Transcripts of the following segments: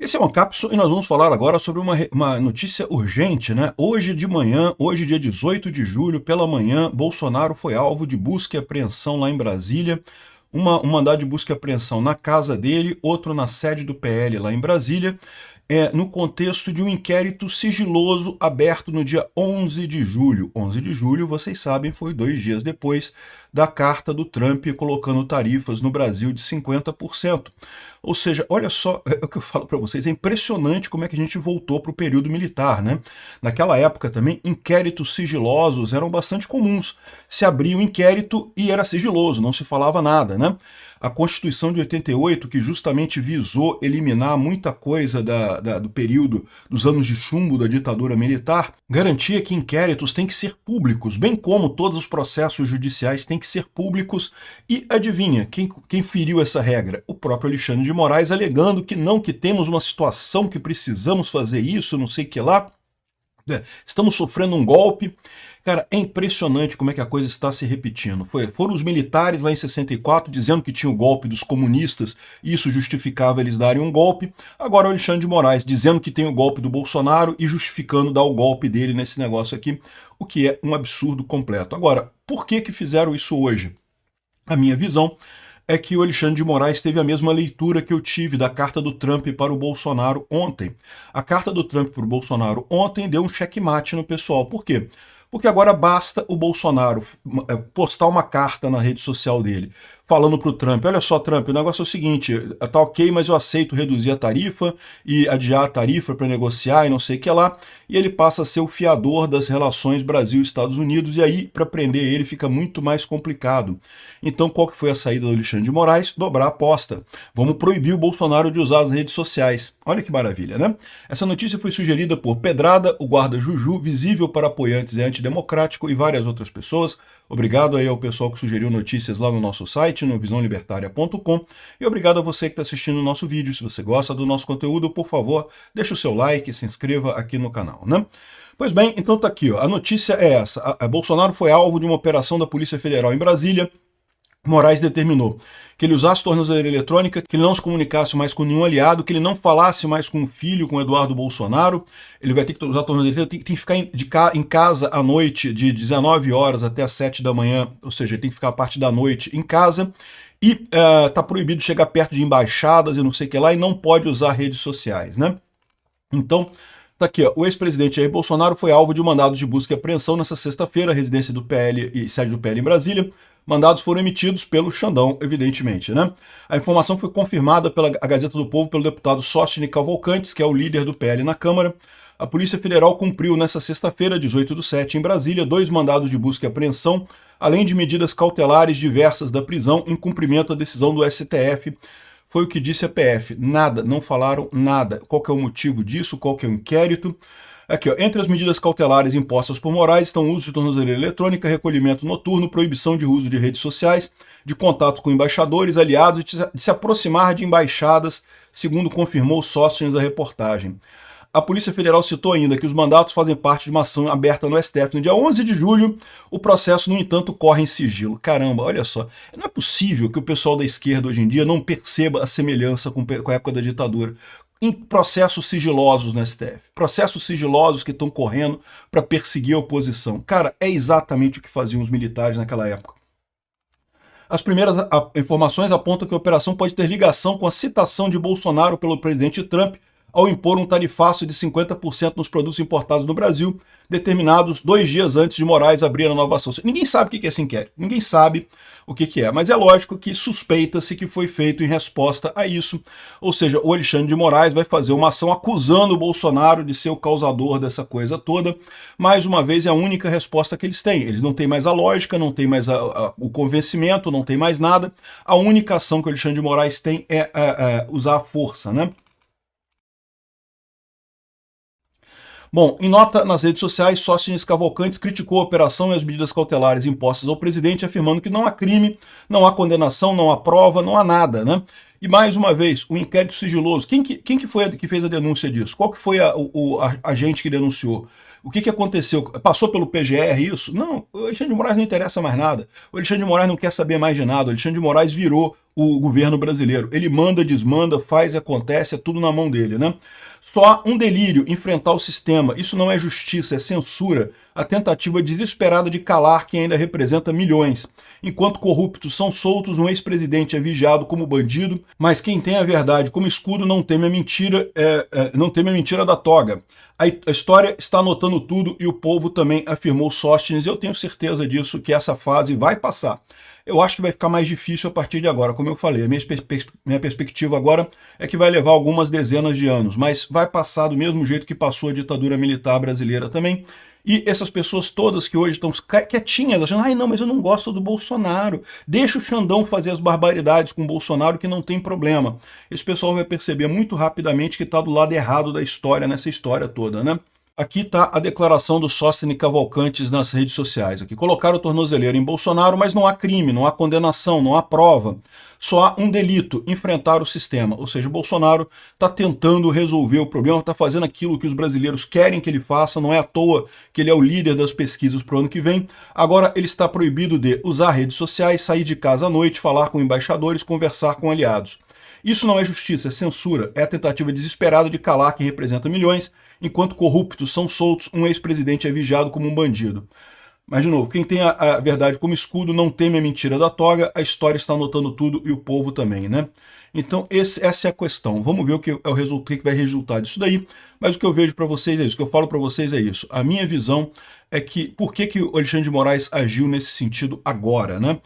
Esse é uma cápsula e nós vamos falar agora sobre uma notícia urgente, né? Hoje de manhã, hoje dia 18 de julho, pela manhã, Bolsonaro foi alvo de busca e apreensão lá em Brasília. Um mandado de busca e apreensão na casa dele, outro na sede do PL lá em Brasília, no contexto de um inquérito sigiloso aberto no dia 11 de julho. 11 de julho, vocês sabem, foi 2 dias depois da carta do Trump colocando tarifas no Brasil de 50%. Ou seja, olha só, é o que eu falo para vocês, é impressionante como é que a gente voltou para o período militar, né? Naquela época também, inquéritos sigilosos eram bastante comuns. Se abria um inquérito e era sigiloso, não se falava nada, né? A Constituição de 88, que justamente visou eliminar muita coisa do período dos anos de chumbo da ditadura militar, garantia que inquéritos têm que ser públicos, bem como todos os processos judiciais têm que ser públicos. E adivinha, quem feriu essa regra? O próprio Alexandre de Moraes, alegando que não, que temos uma situação que precisamos fazer isso, não sei o que lá. Estamos sofrendo um golpe. Cara, é impressionante como é que a coisa está se repetindo. Foram os militares lá em 64 dizendo que tinha o golpe dos comunistas e isso justificava eles darem um golpe. Agora o Alexandre de Moraes dizendo que tem o golpe do Bolsonaro e justificando dar o golpe dele nesse negócio aqui, o que é um absurdo completo. Agora, por que fizeram isso hoje? A minha visão é que o Alexandre de Moraes teve a mesma leitura que eu tive da carta do Trump para o Bolsonaro ontem. A carta do Trump para o Bolsonaro ontem deu um checkmate no pessoal. Por quê? Porque agora basta o Bolsonaro postar uma carta na rede social dele, falando para o Trump, olha só, Trump, o negócio é o seguinte, tá ok, mas eu aceito reduzir a tarifa e adiar a tarifa para negociar e não sei o que lá, e ele passa a ser o fiador das relações Brasil-Estados Unidos, e aí, para prender ele, fica muito mais complicado. Então, qual que foi a saída do Alexandre de Moraes? Dobrar a aposta. Vamos proibir o Bolsonaro de usar as redes sociais. Olha que maravilha, né? Essa notícia foi sugerida por Pedrada, o guarda Juju, visível para apoiantes e antidemocrático e várias outras pessoas. Obrigado aí ao pessoal que sugeriu notícias lá no nosso site, no visãolibertaria.com, e obrigado a você que está assistindo o nosso vídeo. Se você gosta do nosso conteúdo, por favor, deixe o seu like e se inscreva aqui no canal, né? Pois bem, então tá aqui, ó. A notícia é essa. Bolsonaro foi alvo de uma operação da Polícia Federal em Brasília. Moraes determinou que ele usasse tornozeleira eletrônica, que ele não se comunicasse mais com nenhum aliado, que ele não falasse mais com o filho, com o Eduardo Bolsonaro. Ele vai ter que usar tornozeleira, tem que ficar em casa à noite, de 19 horas até as 7 da manhã, ou seja, ele tem que ficar a parte da noite em casa. E tá proibido chegar perto de embaixadas e não sei o que lá, e não pode usar redes sociais, né? Então, tá aqui, ó, o ex-presidente Jair Bolsonaro foi alvo de um mandado de busca e apreensão nessa sexta-feira, residência do PL e sede do PL em Brasília. Mandados foram emitidos pelo Xandão, evidentemente, né? A informação foi confirmada pela Gazeta do Povo pelo deputado Sóstene Cavalcantes, que é o líder do PL na Câmara. A Polícia Federal cumpriu nesta sexta-feira, 18/7, em Brasília, 2 mandados de busca e apreensão, além de medidas cautelares diversas da prisão em cumprimento da decisão do STF. Foi o que disse a PF. Nada, não falaram nada. Qual que é o motivo disso? Qual que é o inquérito? Aqui, ó, entre as medidas cautelares impostas por Moraes estão o uso de tornozeleira eletrônica, recolhimento noturno, proibição de uso de redes sociais, de contatos com embaixadores, aliados, de se aproximar de embaixadas, segundo confirmou Sóstenes da reportagem. A Polícia Federal citou ainda que os mandatos fazem parte de uma ação aberta no STF no dia 11 de julho. O processo, no entanto, corre em sigilo. Caramba, olha só. Não é possível que o pessoal da esquerda hoje em dia não perceba a semelhança com a época da ditadura. Em processos sigilosos no STF. Processos sigilosos que estão correndo para perseguir a oposição. Cara, é exatamente o que faziam os militares naquela época. As primeiras informações apontam que a operação pode ter ligação com a citação de Bolsonaro pelo presidente Trump ao impor um tarifaço de 50% nos produtos importados no Brasil, determinados 2 dias antes de Moraes abrir a nova ação. Ninguém sabe o que é esse inquérito, ninguém sabe o que é, mas é lógico que suspeita-se que foi feito em resposta a isso, ou seja, o Alexandre de Moraes vai fazer uma ação acusando o Bolsonaro de ser o causador dessa coisa toda. Mais uma vez, é a única resposta que eles têm. Eles não têm mais a lógica, não têm mais o convencimento, não tem mais nada. A única ação que o Alexandre de Moraes tem é usar a força, né? Bom, em nota nas redes sociais, Sóstenes Cavalcantes criticou a operação e as medidas cautelares impostas ao presidente, afirmando que não há crime, não há condenação, não há prova, não há nada, né? E mais uma vez, o inquérito sigiloso. Quem que foi que fez a denúncia disso? Qual que foi a agente que denunciou? O que aconteceu? Passou pelo PGR isso? Não, o Alexandre de Moraes não interessa mais nada. O Alexandre de Moraes não quer saber mais de nada. O Alexandre de Moraes virou o governo brasileiro. Ele manda, desmanda, faz, acontece, é tudo na mão dele, né? Só um delírio enfrentar o sistema. Isso não é justiça, é censura. A tentativa desesperada de calar quem ainda representa milhões. Enquanto corruptos são soltos, um ex-presidente é vigiado como bandido, mas quem tem a verdade como escudo não teme a mentira, não teme a mentira da toga. A história está anotando tudo e o povo também, afirmou Sóstenes. Eu tenho certeza disso, que essa fase vai passar. Eu acho que vai ficar mais difícil a partir de agora, como eu falei. A minha perspectiva agora é que vai levar algumas dezenas de anos, mas vai passar do mesmo jeito que passou a ditadura militar brasileira também. E essas pessoas todas que hoje estão quietinhas, achando, ai não, mas eu não gosto do Bolsonaro, deixa o Xandão fazer as barbaridades com o Bolsonaro que não tem problema. Esse pessoal vai perceber muito rapidamente que está do lado errado da história, nessa história toda, né? Aqui está a declaração do Sóstenes Cavalcantes nas redes sociais. Aqui colocaram o tornozeleiro em Bolsonaro, mas não há crime, não há condenação, não há prova. Só há um delito, enfrentar o sistema. Ou seja, o Bolsonaro está tentando resolver o problema, está fazendo aquilo que os brasileiros querem que ele faça, não é à toa que ele é o líder das pesquisas para o ano que vem. Agora ele está proibido de usar redes sociais, sair de casa à noite, falar com embaixadores, conversar com aliados. Isso não é justiça, é censura, é a tentativa desesperada de calar quem representa milhões, enquanto corruptos são soltos, um ex-presidente é vigiado como um bandido. Mas, de novo, quem tem a verdade como escudo não teme a mentira da toga, a história está anotando tudo e o povo também, né? Então, essa é a questão. Vamos ver o que vai resultar disso daí. Mas o que eu vejo para vocês é isso, o que eu falo para vocês é isso. A minha visão é que, por que o Alexandre de Moraes agiu nesse sentido agora, né?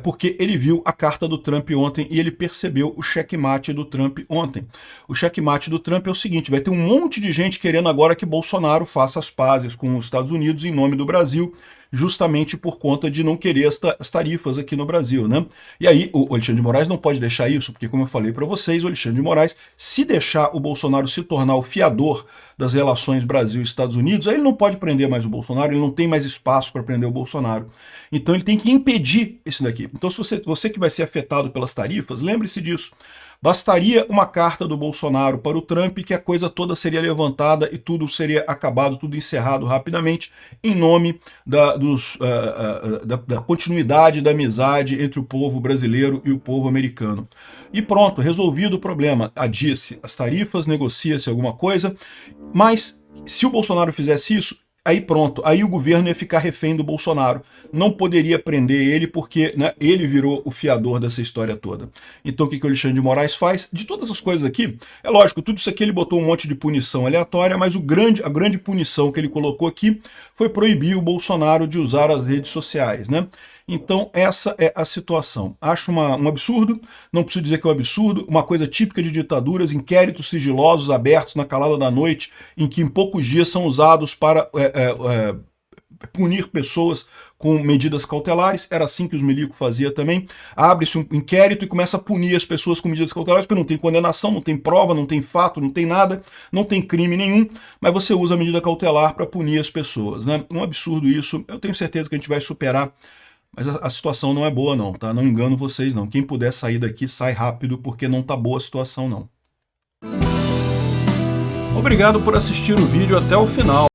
Porque ele viu a carta do Trump ontem e ele percebeu o checkmate do Trump ontem. O checkmate do Trump é o seguinte, vai ter um monte de gente querendo agora que Bolsonaro faça as pazes com os Estados Unidos em nome do Brasil, justamente por conta de não querer as tarifas aqui no Brasil, né? E aí o Alexandre de Moraes não pode deixar isso, porque como eu falei para vocês, o Alexandre de Moraes, se deixar o Bolsonaro se tornar o fiador das relações Brasil e Estados Unidos, aí ele não pode prender mais o Bolsonaro, ele não tem mais espaço para prender o Bolsonaro. Então ele tem que impedir esse daqui. Então se você que vai ser afetado pelas tarifas, lembre-se disso. Bastaria uma carta do Bolsonaro para o Trump que a coisa toda seria levantada e tudo seria acabado, tudo encerrado rapidamente, em nome da continuidade da amizade entre o povo brasileiro e o povo americano. E pronto, resolvido o problema. Adia-se as tarifas, negocia-se alguma coisa, mas se o Bolsonaro fizesse isso, aí pronto, aí o governo ia ficar refém do Bolsonaro. Não poderia prender ele porque, né, ele virou o fiador dessa história toda. Então o que o Alexandre de Moraes faz? De todas essas coisas aqui, é lógico, tudo isso aqui ele botou um monte de punição aleatória, mas a grande punição que ele colocou aqui foi proibir o Bolsonaro de usar as redes sociais, né? Então essa é a situação. Acho um absurdo, não preciso dizer que é um absurdo, uma coisa típica de ditaduras, inquéritos sigilosos abertos na calada da noite, em que em poucos dias são usados para punir pessoas com medidas cautelares. Era assim que os milicos faziam também. Abre-se um inquérito e começa a punir as pessoas com medidas cautelares, porque não tem condenação, não tem prova, não tem fato, não tem nada, não tem crime nenhum, mas você usa a medida cautelar para punir as pessoas, né? Um absurdo isso, eu tenho certeza que a gente vai superar. Mas a situação não é boa não, tá? Não engano vocês não. Quem puder sair daqui, sai rápido, porque não tá boa a situação não. Obrigado por assistir o vídeo até o final.